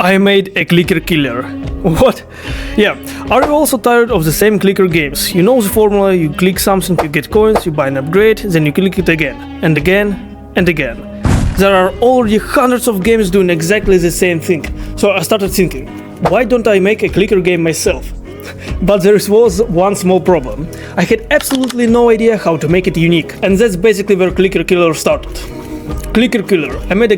I made a clicker killer. What? Yeah. Are you also tired of the same clicker games? You know the formula, you click something, you get coins, you buy an upgrade, then you click it again, and again, and again. There are already hundreds of games doing exactly the same thing. So I started thinking, why don't I make a clicker game myself? But there was one small problem. I had absolutely no idea how to make it unique. And that's basically where Clicker Killer started. Clicker Killer. I made a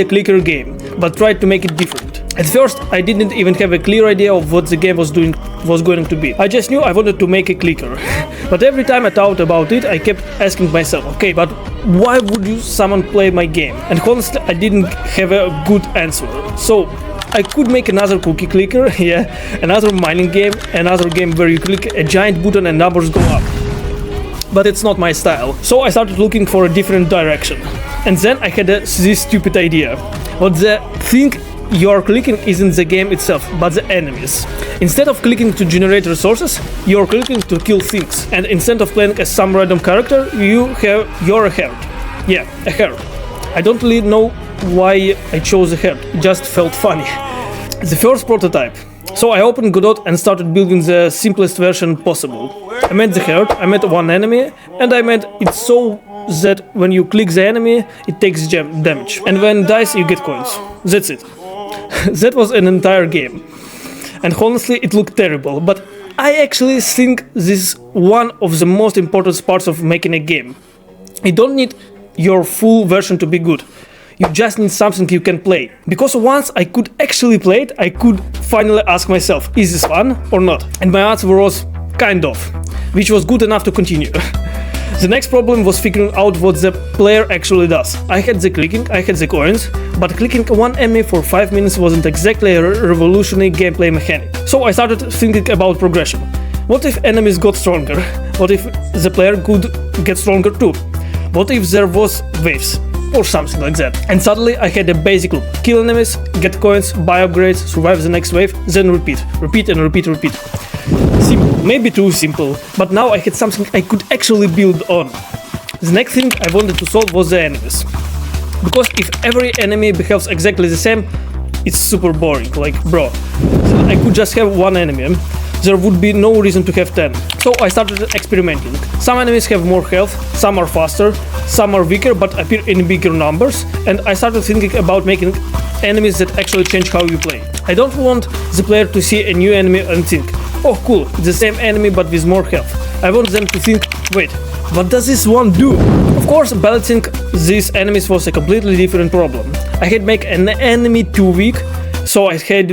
clicker game, but tried to make it different. At first, I didn't even have a clear idea of what the game was going to be. I just knew I wanted to make a clicker. But every time I thought about it, I kept asking myself, okay, but why would someone play my game? And honestly, I didn't have a good answer. So I could make another cookie clicker, yeah, another mining game, another game where you click a giant button and numbers go up. But it's not my style. So I started looking for a different direction. And then I had this stupid idea. What the thing you're clicking isn't the game itself, but the enemies. Instead of clicking to generate resources, you're clicking to kill things. And instead of playing as some random character, you're a herd. Yeah, a herd. I don't really know why I chose a herd, it just felt funny. The first prototype. So I opened Godot and started building the simplest version possible. I made the herd, I made one enemy, and I made it so that when you click the enemy, it takes damage. And when it dies, you get coins. That's it. That was an entire game. And honestly, it looked terrible, but I actually think this is one of the most important parts of making a game. You don't need your full version to be good. You just need something you can play. Because once I could actually play it, I could finally ask myself, is this fun or not? And my answer was kind of, which was good enough to continue. The next problem was figuring out what the player actually does. I had the clicking, I had the coins, but clicking one enemy for 5 minutes wasn't exactly a revolutionary gameplay mechanic. So I started thinking about progression. What if enemies got stronger? What if the player could get stronger too? What if there was waves? Or something like that. And suddenly I had a basic loop. Kill enemies, get coins, buy upgrades, survive the next wave, then repeat. Repeat and repeat, repeat. Simple, maybe too simple, but now I had something I could actually build on. The next thing I wanted to solve was the enemies. Because if every enemy behaves exactly the same, it's super boring, like bro. So I could just have one enemy. There would be no reason to have 10. So I started experimenting. Some enemies have more health, some are faster, some are weaker but appear in bigger numbers, and I started thinking about making enemies that actually change how you play. I don't want the player to see a new enemy and think, oh cool, the same enemy but with more health. I want them to think, wait, what does this one do? Of course, balancing these enemies was a completely different problem. I had make an enemy too weak, so I had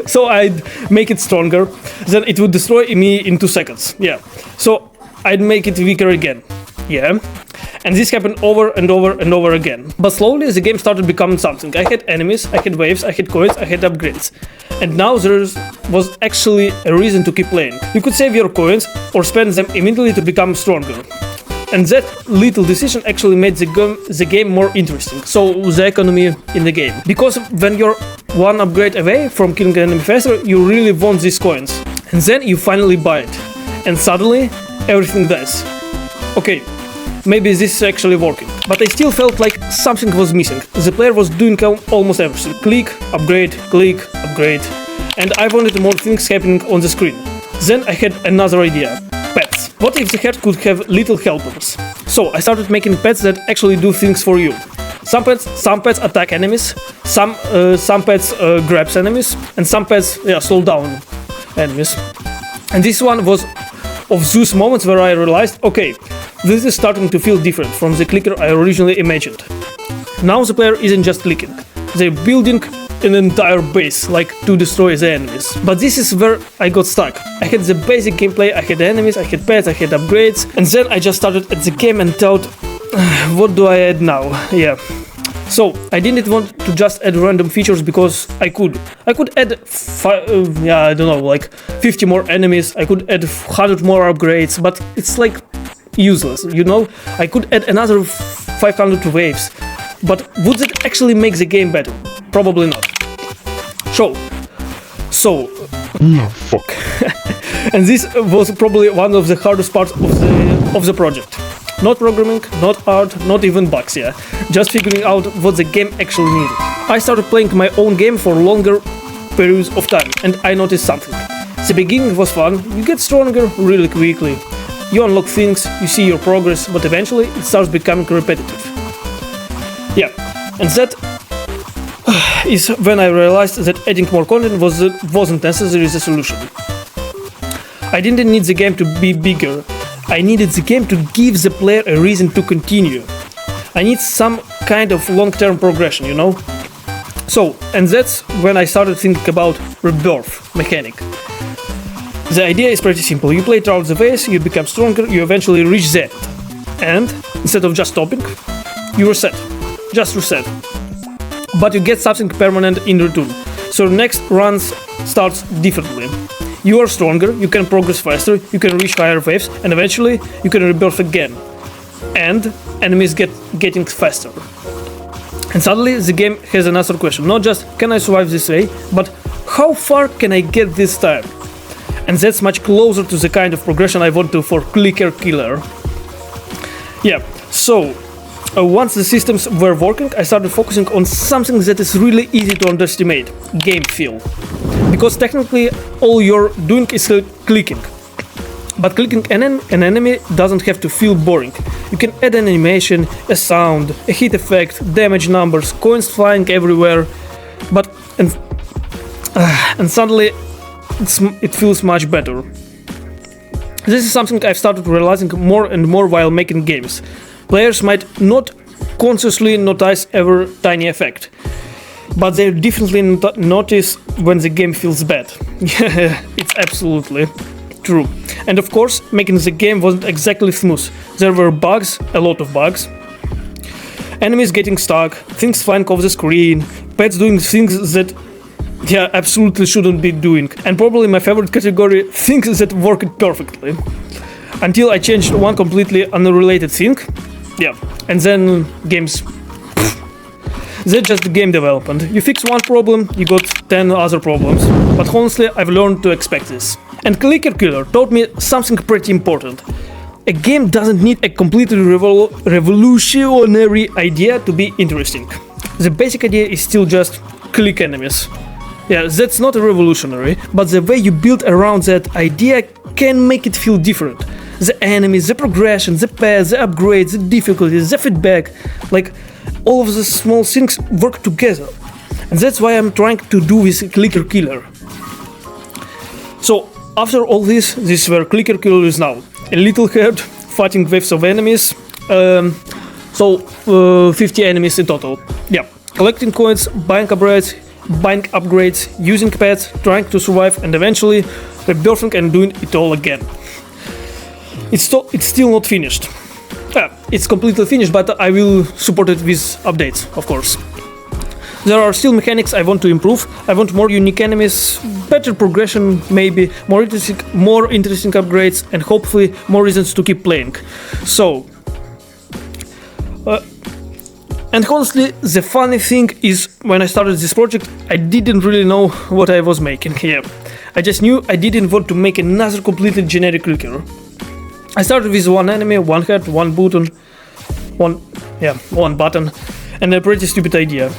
so I'd make it stronger, then it would destroy me in 2 seconds. Yeah. So I'd make it weaker again. Yeah. And this happened over and over and over again. But slowly the game started becoming something. I had enemies, I had waves, I had coins, I had upgrades. And now there was actually a reason to keep playing. You could save your coins or spend them immediately to become stronger. And that little decision actually made the game more interesting. So the economy in the game. Because when you're one upgrade away from killing an enemy faster, you really want these coins. And then you finally buy it. And suddenly everything dies. Okay, maybe this is actually working. But I still felt like something was missing. The player was doing almost everything. Click, upgrade, click, upgrade. And I wanted more things happening on the screen. Then I had another idea. Pets. What if the herd could have little helpers? So I started making pets that actually do things for you. Some pets attack enemies, some pets grabs enemies, and some pets slow down enemies. And this one was of those moments where I realized, okay, this is starting to feel different from the clicker I originally imagined. Now the player isn't just clicking, they're building an entire base, like to destroy the enemies. But this is where I got stuck. I had the basic gameplay, I had enemies, I had pets, I had upgrades, and then I just started at the game and thought, what do I add now? Yeah. So I didn't want to just add random features because I could add 50 more enemies, I could add 100 more upgrades, but it's like useless, you know? I could add another 500 waves, but would it actually make the game better? Probably not. So fuck. And this was probably one of the hardest parts of the project. Not programming, not art, not even bugs, yeah. Just figuring out what the game actually needed. I started playing my own game for longer periods of time, and I noticed something. The beginning was fun, you get stronger really quickly. You unlock things, you see your progress, but eventually it starts becoming repetitive. Yeah, and that is when I realized that adding more content wasn't necessarily the solution. I didn't need the game to be bigger. I needed the game to give the player a reason to continue. I need some kind of long-term progression, you know? So, and that's when I started thinking about rebirth mechanic. The idea is pretty simple. You play throughout the phase, you become stronger, you eventually reach the end. And instead of just stopping, you reset. Just reset. But you get something permanent in return. So next run starts differently. You are stronger, you can progress faster, you can reach higher waves, and eventually you can rebirth again. And enemies getting faster. And suddenly the game has another question. Not just can I survive this way, but how far can I get this time? And that's much closer to the kind of progression I want to for Clicker Killer. Yeah, so once the systems were working, I started focusing on something that is really easy to underestimate: game feel. Because technically all you're doing is clicking. But clicking an enemy doesn't have to feel boring. You can add an animation, a sound, a hit effect, damage numbers, coins flying everywhere, and suddenly it feels much better. This is something I've started realizing more and more while making games. Players might not consciously notice every tiny effect, but they definitely notice when the game feels bad. Yeah, it's absolutely true. And of course, making the game wasn't exactly smooth. There were bugs, a lot of bugs. Enemies getting stuck, things flying off the screen, pets doing things that absolutely shouldn't be doing. And probably my favorite category, things that worked perfectly. Until I changed one completely unrelated thing. Yeah, and then games. That's just game development. You fix one problem, you got 10 other problems. But honestly, I've learned to expect this. And Clicker Killer taught me something pretty important. A game doesn't need a completely revolutionary idea to be interesting. The basic idea is still just click enemies. Yeah, that's not revolutionary, but the way you build around that idea can make it feel different. The enemies, the progression, the paths, the upgrades, the difficulties, the feedback, like all of the small things work together. And that's why I'm trying to do with Clicker Killer. So after all this is where Clicker Killer is now. A little herd fighting waves of enemies. 50 enemies in total. Yeah, collecting coins, buying upgrades, using pets, trying to survive, and eventually rebirthing and doing it all again. It's still not finished. It's completely finished, but I will support it with updates, of course. There are still mechanics I want to improve. I want more unique enemies, better progression maybe, more interesting upgrades, and hopefully more reasons to keep playing. So, and honestly, the funny thing is, when I started this project, I didn't really know what I was making here. I just knew I didn't want to make another completely generic clicker. I started with one enemy, one head, one button, one button, and a pretty stupid idea.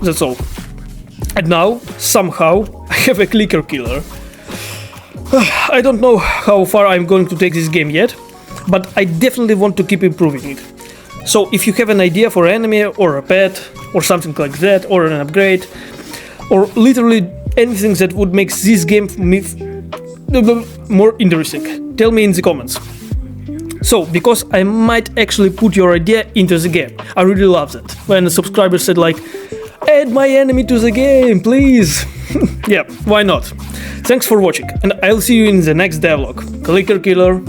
That's all. And now, somehow, I have a Clicker Killer. I don't know how far I'm going to take this game yet, but I definitely want to keep improving it. So if you have an idea for an enemy, or a pet, or something like that, or an upgrade, or literally anything that would make this game more interesting, tell me in the comments. So, because I might actually put your idea into the game. I really love that. When a subscriber said like, add my enemy to the game, please. Yeah, why not? Thanks for watching, and I'll see you in the next devlog. Clicker Killer.